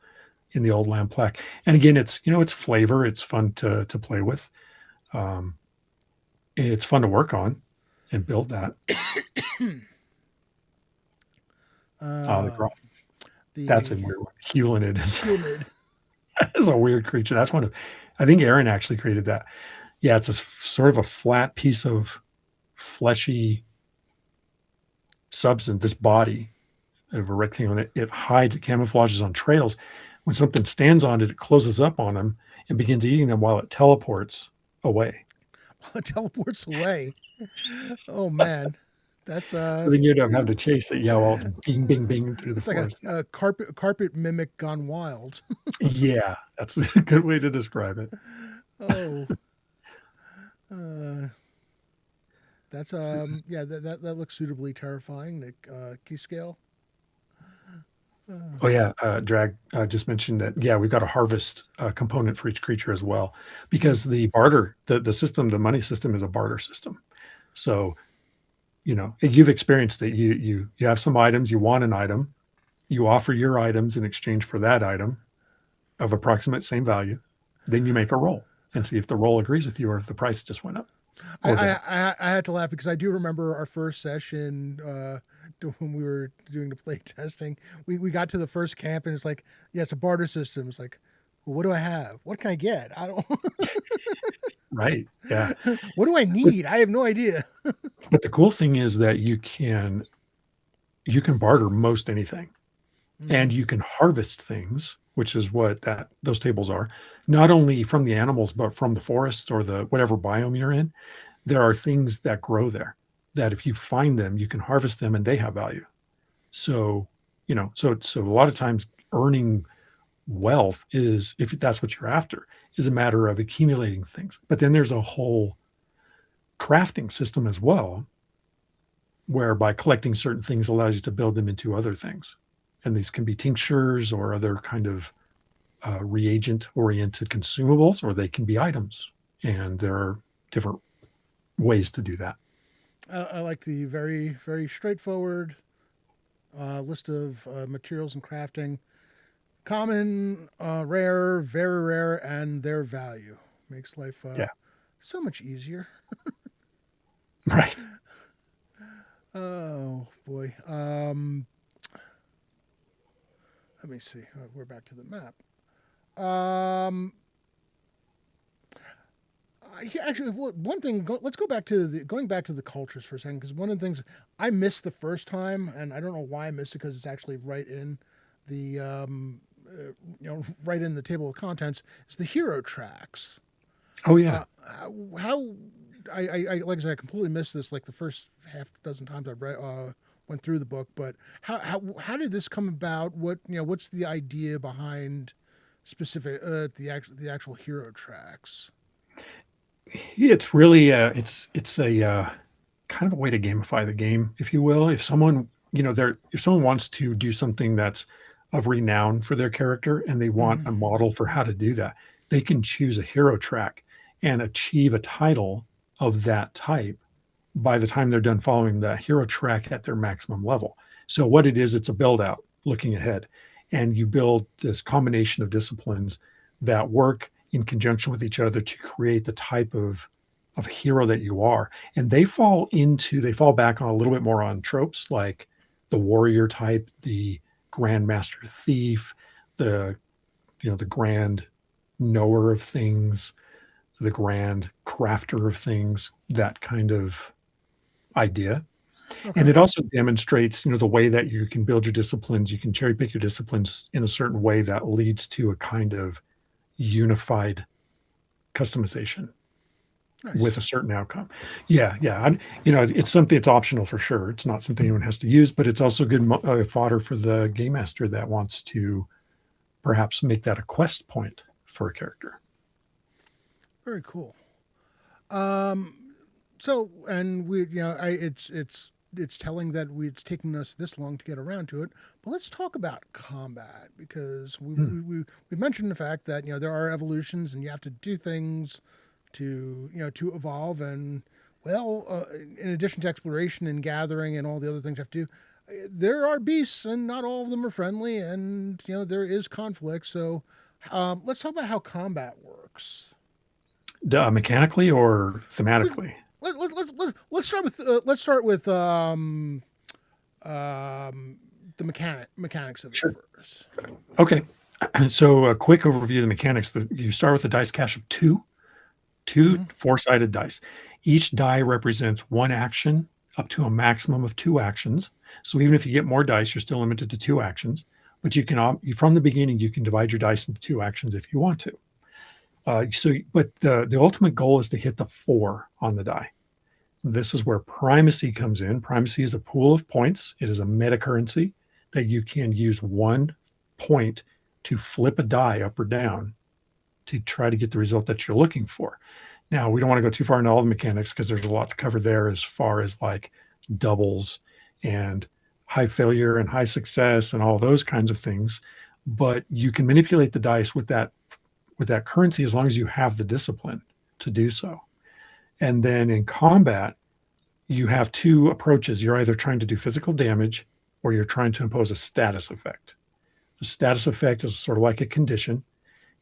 in the old land plaque. And again, it's it's flavor. It's fun to play with. Um, it's fun to work on and build that. The Uh, that's a the weird one. Hulinid Unid. is a weird creature. That's one of, I think Aaron actually created that. Yeah, it's a sort of a flat piece of fleshy substance, this body of a rectangle, and it hides, it camouflages on trails. When something stands on it, it closes up on them and begins eating them while it teleports away. It teleports away. Oh man, that's So then you end up having to chase it, while it's bing, bing, bing through the it's like a, forest. Yeah. a carpet mimic gone wild. Yeah, that's a good way to describe it. Oh, uh, that's yeah, that looks suitably terrifying. The key scale. Oh yeah, Drag just mentioned that. Yeah, we've got a harvest component for each creature as well, because the barter, the system, the money system is a barter system. So you've experienced it. You have some items. You want an item. You offer your items in exchange for that item of approximate same value. Then you make a roll and see if the roll agrees with you or if the price just went up I, or I down. I had to laugh because I do remember our first session when we were doing the play testing. We got to the first camp and it's like, yeah, it's a barter system. It's like, well, what do I have? What can I get? I don't. Right. Yeah. What do I But, need? I have no idea. but the cool thing is that you can barter most anything. Mm-hmm. And you can harvest things, which is what those tables are, not only from the animals but from the forest or the whatever biome you're in. There are things that grow there that if you find them, you can harvest them and they have value. So so a lot of times earning wealth, is if that's what you're after, is a matter of accumulating things. But then there's a whole crafting system as well, whereby collecting certain things allows you to build them into other things. And these can be tinctures or other kind of reagent oriented consumables, or they can be items. And there are different ways to do that. I like the very, very straightforward list of materials and crafting. Common, rare, very rare, and their value. Makes life Yeah. so much easier. Right. Oh, boy. Let me see. We're back to the map. Actually, one thing. Let's go back to going back to the cultures for a second, because one of the things I missed the first time, and I don't know why I missed it, because it's actually right in the right in the table of contents, is the hero tracks. Oh, yeah. How I like I said, I completely missed this like the first half dozen times I went through the book. But how did this come about? What's the idea behind specific the actual hero tracks? It's really it's a kind of a way to gamify the game, if you will. If someone if someone wants to do something that's of renown for their character and they want Mm-hmm. a model for how to do that, they can choose a hero track and achieve a title of that type by the time they're done following the hero track at their maximum level. So what it is, it's a build out looking ahead, and you build this combination of disciplines that work in conjunction with each other to create the type of hero that you are. And they fall back on a little bit more on tropes like the warrior type, the grandmaster thief, the grand knower of things, the grand crafter of things, that kind of idea. And Okay. it also demonstrates, the way that you can build your disciplines. You can cherry pick your disciplines in a certain way that leads to a kind of unified customization with Nice. a certain outcome. Yeah, yeah. It's something, it's optional for sure. It's not something anyone has to use, but it's also good fodder for the game master that wants to perhaps make that a quest point for a character. Very cool. Um, so, and it's telling that it's taken us this long to get around to it. But let's talk about combat, because Hmm. we mentioned the fact that there are evolutions and you have to do things to evolve, and well, in addition to exploration and gathering and all the other things you have to do, there are beasts, and not all of them are friendly, and there is conflict. So, let's talk about how combat works. Mechanically or We, thematically? let's start with the mechanics of it Sure. first. Okay. So a quick overview of the mechanics. You start with a dice cache of two Mm-hmm. four-sided dice. Each die represents one action up to a maximum of two actions. So even if you get more dice, you're still limited to two actions. But you can, from the beginning, you can divide your dice into two actions if you want to. But the ultimate goal is to hit the 4 on the die. This is where primacy comes in. Primacy is a pool of points. It is a meta currency that you can use 1 point to flip a die up or down to try to get the result that you're looking for. Now, we don't want to go too far into all the mechanics because there's a lot to cover there as far as like doubles and high failure and high success and all those kinds of things. But you can manipulate the dice with that currency as long as you have the discipline to do so. And then in combat, you have two approaches. You're either trying to do physical damage or you're trying to impose a status effect. The status effect is sort of like a condition.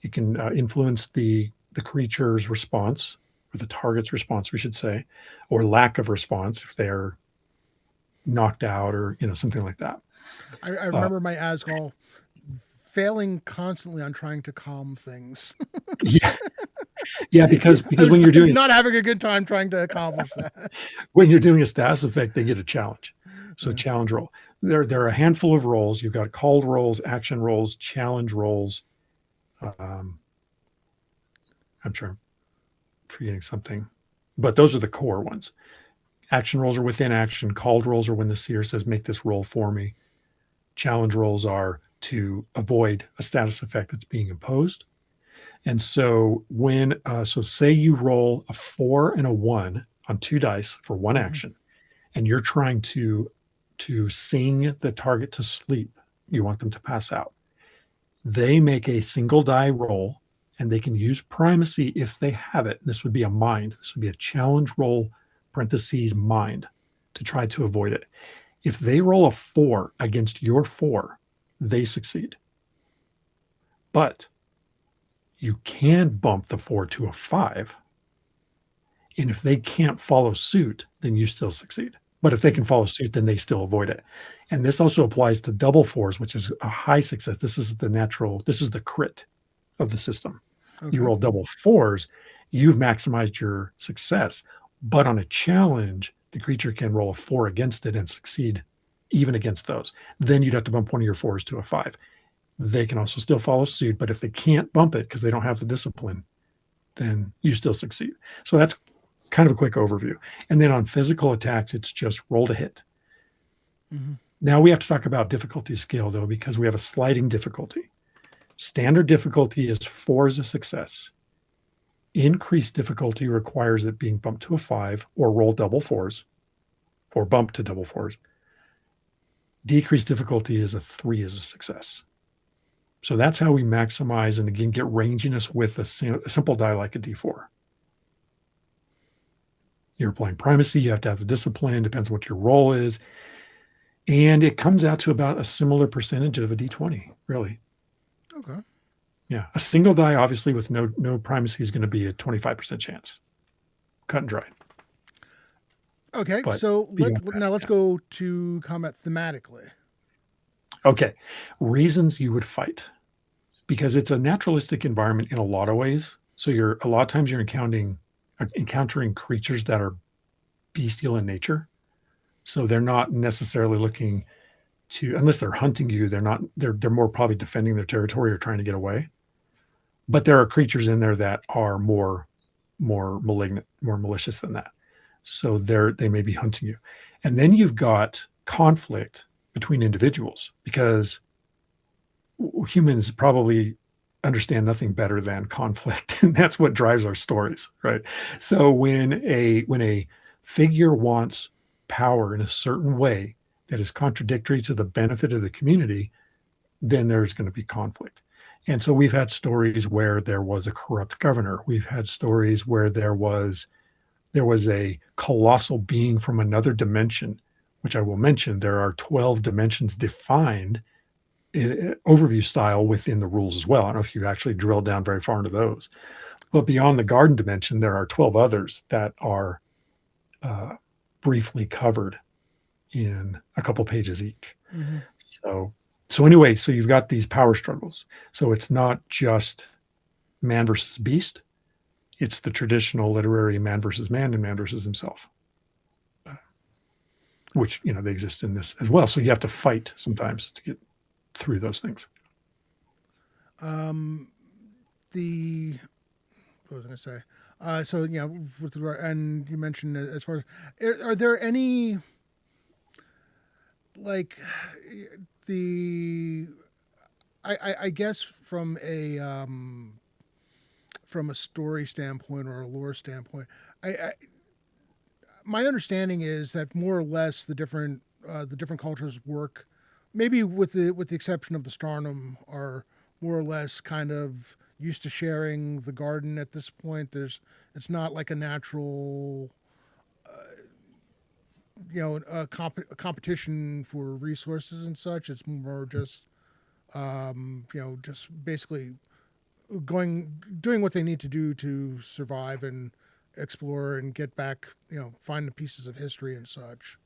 It can influence the creature's response, or the target's response, we should say, or lack of response if they're knocked out or something like that. I remember my Asgol failing constantly on trying to calm things. Yeah, yeah, because I was when you're doing not having a good time trying to accomplish that. when you're doing a status effect, they get a challenge. So Yeah. challenge roll. There are a handful of rolls. You've got called rolls, action rolls, challenge rolls. I'm sure I'm forgetting something, but those are the core ones. Action rolls are within action. Called rolls are when the seer says, make this roll for me. Challenge rolls are to avoid a status effect that's being imposed. And so so say you roll a 4 and a 1 on 2 dice for one action, and you're trying to sing the target to sleep. You want them to pass out. They make a single die roll, and they can use primacy if they have it. And this would be a mind. This would be a challenge roll, parentheses, mind, to try to avoid it. If they roll a 4 against your 4, they succeed. But you can bump the 4 to a 5. And if they can't follow suit, then you still succeed. But if they can follow suit, then they still avoid it. And this also applies to double 4s, which is a high success. This is the crit of the system. Okay. You roll double 4s, you've maximized your success. But on a challenge, the creature can roll a 4 against it and succeed even against those. Then you'd have to bump one of your 4s to a 5. They can also still follow suit, but if they can't bump it because they don't have the discipline, then you still succeed. So that's kind of a quick overview. And then on physical attacks, it's just roll to hit. Mm-hmm. Now we have to talk about difficulty scale, though, because we have a sliding difficulty. Standard difficulty is 4 is a success. Increased difficulty requires it being bumped to a 5 or roll double 4s or bump to double 4s. Decreased difficulty is a 3 is a success. So that's how we maximize and, again, get ranginess with a simple die like a D4. You're applying primacy. You have to have the discipline. Depends on what your role is. And it comes out to about a similar percentage of a D20, really. Okay. Yeah. A single die, obviously, with no primacy is going to be a 25% chance. Cut and dry. Okay. But So let's go to combat thematically. Okay. Reasons you would fight. Because it's a naturalistic environment in a lot of ways. So a lot of times you're encountering creatures that are bestial in nature. So they're not necessarily looking to, unless they're hunting you, they're more probably defending their territory or trying to get away. But there are creatures in there that are more malignant, more malicious than that. So they may be hunting you. And then you've got conflict between individuals, because humans probably understand nothing better than conflict, and that's what drives our stories, right? So when a figure wants power in a certain way that is contradictory to the benefit of the community, then there's going to be conflict. And so we've had stories where there was a corrupt governor. We've had stories where there was a colossal being from another dimension which I will mention, there are 12 dimensions defined overview style within the rules as well. I don't know if you actually drilled down very far into those. But beyond the garden dimension, there are 12 others that are briefly covered in a couple pages each. Mm-hmm. So anyway, so you've got these power struggles. So it's not just man versus beast. It's the traditional literary man versus man and man versus himself, which, they exist in this as well. So you have to fight sometimes to get through those things. What was I going to say? So with and you mentioned as far as are there any like I guess from a story standpoint or a lore standpoint, my understanding is that more or less the different cultures work, maybe with the exception of the Starnum, are more or less kind of used to sharing the garden at this point. It's not like a natural, a competition for resources and such. It's more just, just basically doing what they need to do to survive and explore and get back, find the pieces of history and such.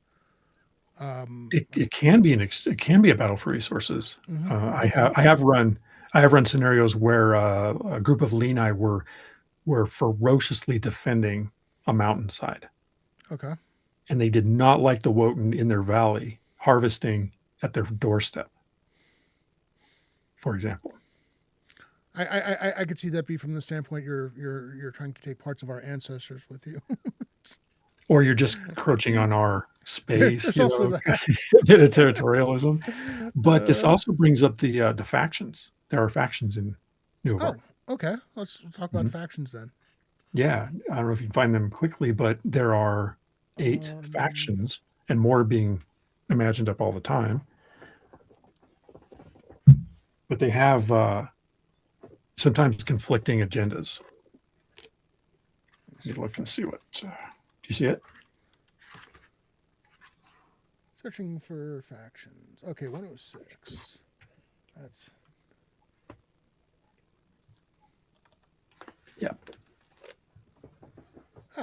It can be it can be a battle for resources. Mm-hmm. I have run scenarios where a group of Leni were ferociously defending a mountainside, Okay. and they did not like the Wotan in their valley harvesting at their doorstep, for example. I could see that be from the standpoint you're trying to take parts of our ancestors with you. Or you're just encroaching on our space, There's also that. a bit of territorialism. But this also brings up the factions. There are factions in Nuovarden. Oh, okay. Let's talk about factions then. Yeah, I don't know if you can find them quickly, but there are 8 factions, and more being imagined up all the time. But they have sometimes conflicting agendas. Let me look and see what. Do you see it? Searching for factions. Okay, 106. That's. Yeah.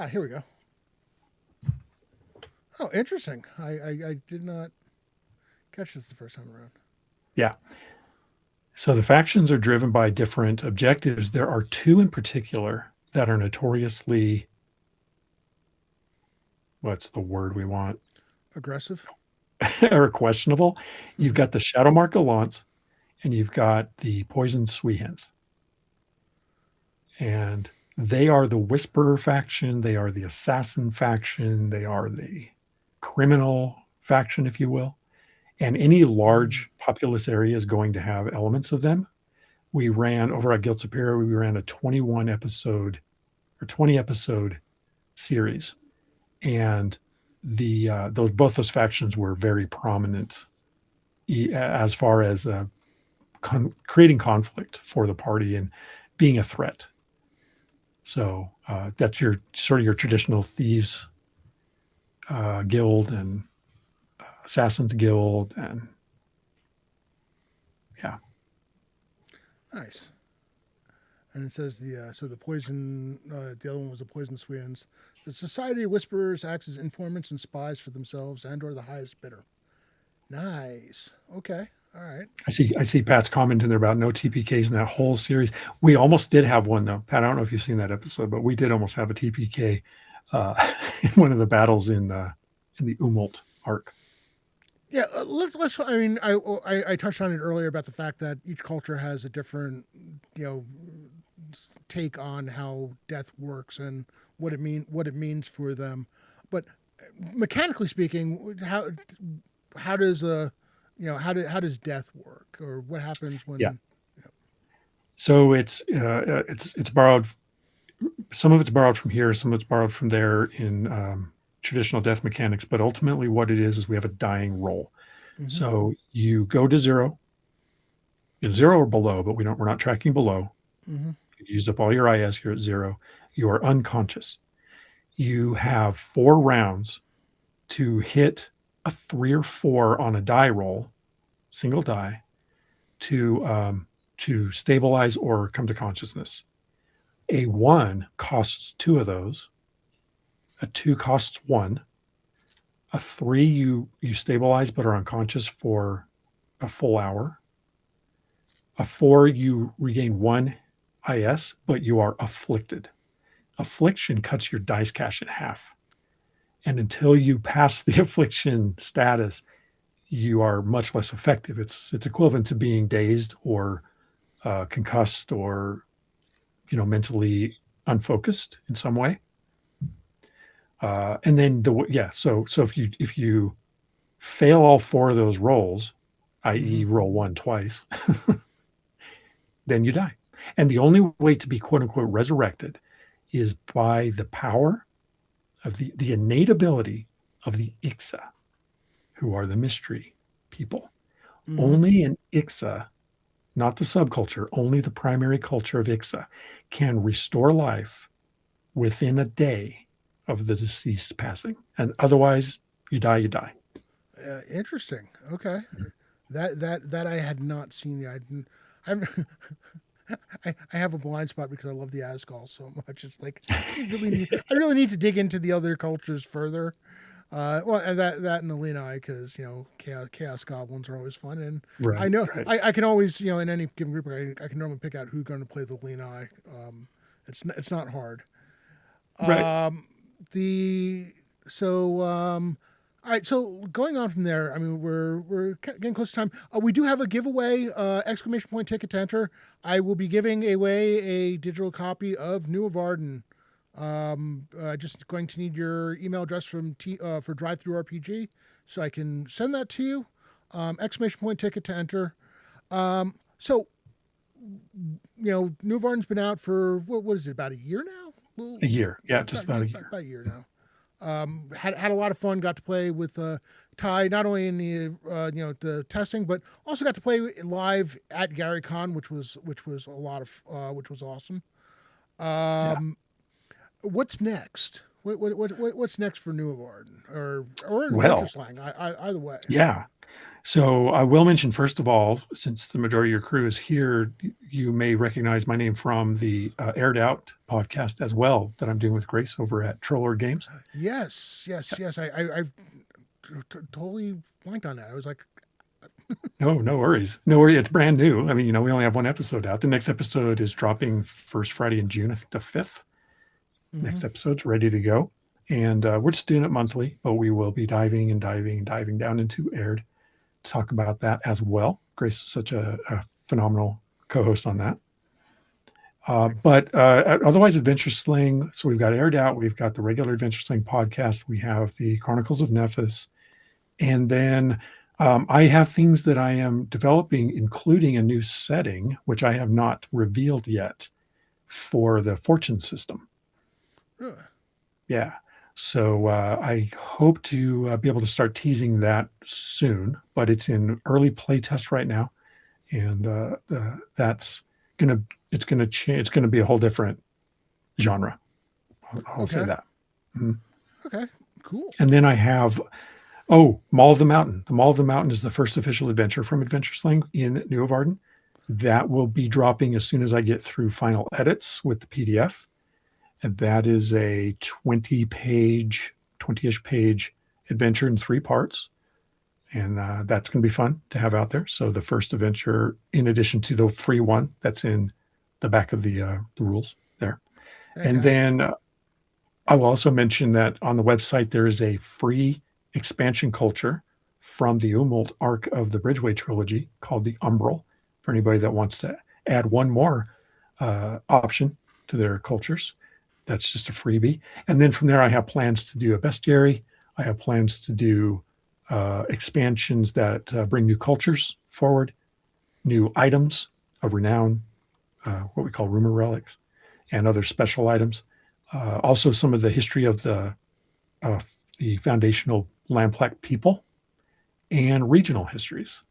Here we go. Oh, interesting. I did not catch this the first time around. Yeah. So the factions are driven by different objectives. There are 2 in particular that are notoriously, what's the word we want? Aggressive? Or questionable. You've got the Shadowmark Gallants, and you've got the Poisoned Sweehens. And they are the Whisperer faction. They are the Assassin faction. They are the criminal faction, if you will. And any large populous area is going to have elements of them. We ran over at Guild Superior, we ran a 21 episode or 20 episode series. And both those factions were very prominent as far as creating conflict for the party and being a threat. So that's your traditional thieves guild and assassins guild, and yeah. Nice. And it says the poison. The other one was the Poison Sweens. The Society of Whisperers acts as informants and spies for themselves and/or the highest bidder. Nice. Okay. All right. I see Pat's commenting there about no TPKs in that whole series. We almost did have one though. Pat, I don't know if you've seen that episode, but we did almost have a TPK in one of the battles in the Umult arc. Yeah, let's. I mean, I touched on it earlier about the fact that each culture has a different, take on how death works and what it means for them. But mechanically speaking, how does how does death work, or what happens when? Yeah. So it's borrowed. Some of it's borrowed from here. Some of it's borrowed from there in traditional death mechanics. But ultimately, what it is we have a dying roll. Mm-hmm. So you go to 0. 0 or below, but we're not tracking below. Mm-hmm. You use up all your IS. You're at 0. You are unconscious. You have 4 rounds to hit a 3 or 4 on a die roll, single die, to stabilize or come to consciousness. A 1 costs 2 of those. A 2 costs 1. A 3 you stabilize but are unconscious for a full hour. A 4 you regain 1 IS, but you are afflicted. Affliction cuts your dice cache in half. And until you pass the affliction status, you are much less effective. It's equivalent to being dazed or concussed or mentally unfocused in some way. And then so if you fail all 4 of those rolls, i.e. roll 1 twice, then you die. And the only way to be quote unquote resurrected is by the power of the innate ability of the Ixa, who are the mystery people. Only an Ixa, not the subculture, only the primary culture of Ixa can restore life within a day of the deceased passing. And otherwise, you die. Interesting. Okay. That I had not seen yet. I have a blind spot because I love the Asgall so much. It's like I really need to dig into the other cultures further. And that and the Lenai, because chaos goblins are always fun, and Right, I know right. I can always in any given group I can normally pick out who's going to play the Lenai. It's not hard. Right. All right, so going on from there, I mean, we're getting close to time. We do have a giveaway, exclamation point ticket to enter. I will be giving away a digital copy of Nuovarden. Just going to need your email address for Drive-Thru RPG, so I can send that to you. Exclamation point ticket to enter. Nuovarden's been out for what is it, about a year now? A year, yeah, just about a year. About a year now. Had a lot of fun. Got to play with Ty, not only in the testing, but also got to play live at GaryCon, which was which was awesome. What's next? What's next for Nuovarden or Adventure Slang? Either way. Yeah. So I will mention, first of all, since the majority of your crew is here, you may recognize my name from the Aired Out podcast as well that I'm doing with Grace over at Trollord Games. Yes. I've totally blanked on that. I was like, No worries. No worries. It's brand new. I mean, we only have 1 episode out. The next episode is dropping first Friday in June, I think the 5th. Next episode's ready to go. And we're just doing it monthly, but we will be diving down into Aired. Talk about that as well. Grace is such a phenomenal co-host on that. But otherwise, Adventure Sling. So we've got Aired Out. We've got the regular Adventure Sling podcast. We have the Chronicles of Nephis. And then I have things that I am developing, including a new setting, which I have not revealed yet, for the fortune system. Yeah. So I hope to be able to start teasing that soon, but it's in early play test right now, and it's gonna change. It's gonna be a whole different genre. I'll say that. Okay, cool. And then I have Mall of the Mountain. The Mall of the Mountain is the first official adventure from Adventure Sling in Nuovarden. That will be dropping as soon as I get through final edits with the PDF. And that is a 20-ish page adventure in 3 parts. And that's going to be fun to have out there. So the first adventure, in addition to the free one, that's in the back of the rules there. And then I will also mention that on the website, there is a free expansion culture from the Umult arc of the Bridgeway trilogy called the Umbral, for anybody that wants to add one more option to their cultures. That's just a freebie. And then from there, I have plans to do a bestiary. I have plans to do expansions that bring new cultures forward, new items of renown, what we call rumor relics, and other special items. Also, some of the history of the foundational Lamplac people and regional histories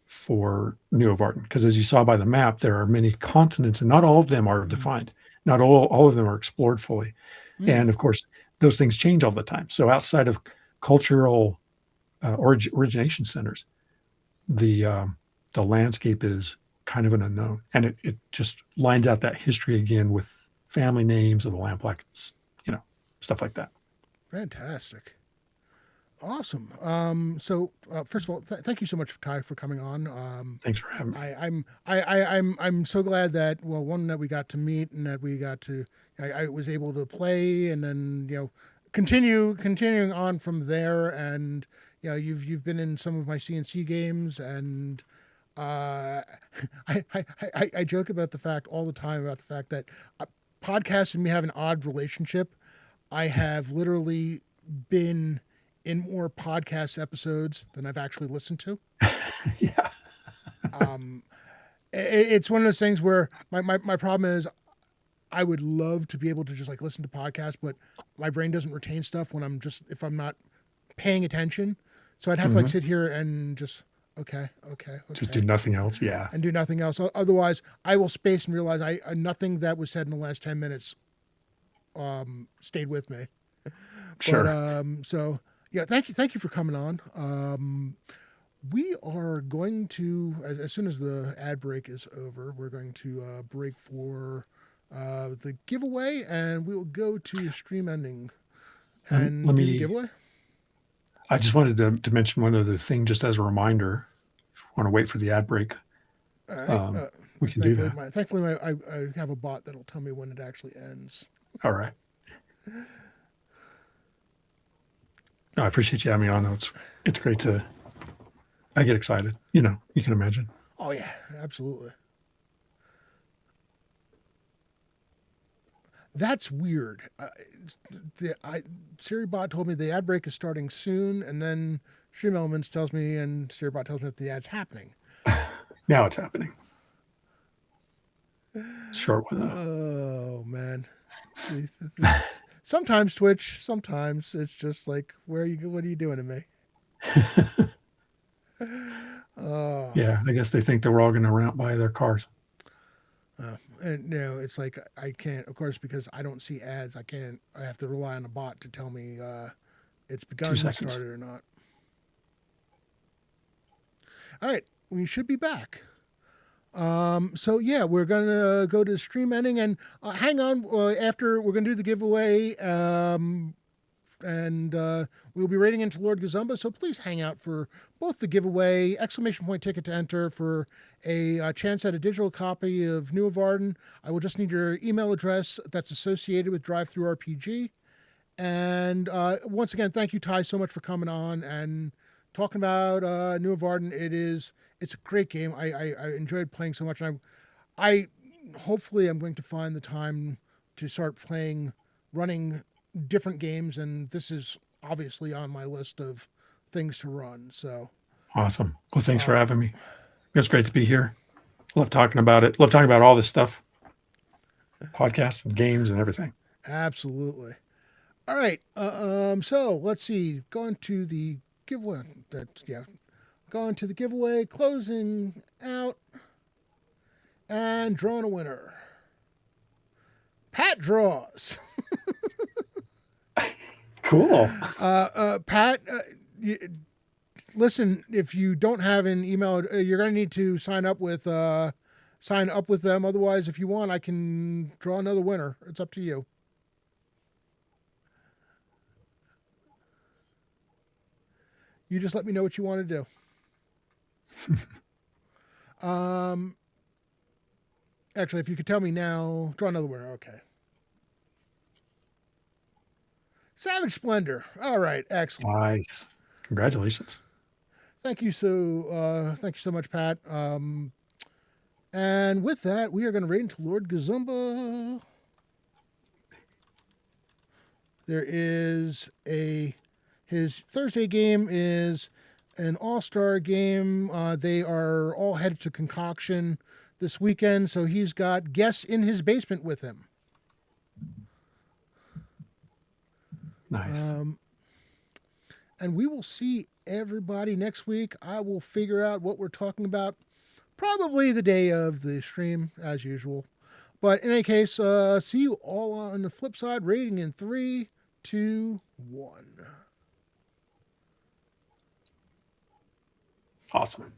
for Nuovarden. Because as you saw by the map, there are many continents, and not all of them are defined. Not all of them are explored fully. And of course, those things change all the time. So outside of cultural origination centers, the landscape is kind of an unknown, and it just lines out that history again with family names of the lamplights, stuff like that. Fantastic. Awesome. So first of all, thank you so much, Ty, for coming on. Thanks for having me. I'm so glad that that we got to meet and that we got to I was able to play and then continuing on from there, and you've been in some of my CNC games, and I joke about the fact all the time about the fact that podcasts and me have an odd relationship. I have literally been in more podcast episodes than I've actually listened to. Yeah. It's one of those things where my problem is I would love to be able to just like listen to podcasts, but my brain doesn't retain stuff if I'm not paying attention. So I'd have to like sit here and just, okay. Just do nothing else. Yeah. And do nothing else. Otherwise I will space and realize nothing that was said in the last 10 minutes stayed with me. Sure. But, so yeah, thank you for coming on. We are going to, as soon as the ad break is over, we're going to break for the giveaway, and we will go to stream ending and do the giveaway. I just wanted to mention one other thing, just as a reminder. If you want to wait for the ad break, we can do that. Thankfully, I have a bot that'll tell me when it actually ends. All right. No, I appreciate you having me on. Though it's great I get excited. You can imagine. Oh yeah, absolutely. That's weird. SiriBot told me the ad break is starting soon, and then Stream Elements tells me, and SiriBot tells me that the ad's happening. Now it's happening. Short one. Oh man. Sometimes Twitch, sometimes it's just like, what are you doing to me? Yeah, I guess they think that we're all going to run out by their cars. And it's like I can't, of course, because I don't see ads. I have to rely on a bot to tell me it's begun, started or not. All right, we should be back. So yeah, we're gonna go to stream ending, and hang on. After we're gonna do the giveaway, and we'll be rating into Lord Gazumba. So please hang out for both the giveaway, ! Ticket to enter for a chance at a digital copy of Nuovarden. I will just need your email address that's associated with DriveThruRPG. And once again, thank you, Ty, so much for coming on and talking about Nuovarden. It's a great game. I enjoyed playing so much, and I hopefully I'm going to find the time to start running different games, and this is obviously on my list of things to run. So awesome. Well, thanks for having me. It's great to be here. Love talking about it. Love talking about all this stuff, podcasts and games and everything. Absolutely. All right. So let's see. Going to the giveaway. Going to the giveaway, closing out, and drawing a winner. Pat draws. Cool. Pat, listen, if you don't have an email, you're going to need to sign up with them. Otherwise, if you want, I can draw another winner. It's up to you. You just let me know what you want to do. Actually, if you could tell me now, draw another winner. Okay. Savage Splendor. All right. Excellent. Nice. Congratulations. Thank you so much, Pat. And with that, we are going to rate into Lord Gazumba. There is his Thursday game is an all-star game. They are all headed to Concoction this weekend, so he's got guests in his basement with him. Nice. And we will see everybody next week. I will figure out what we're talking about probably the day of the stream, as usual. But in any case, see you all on the flip side, rating in 3, 2, 1. Awesome.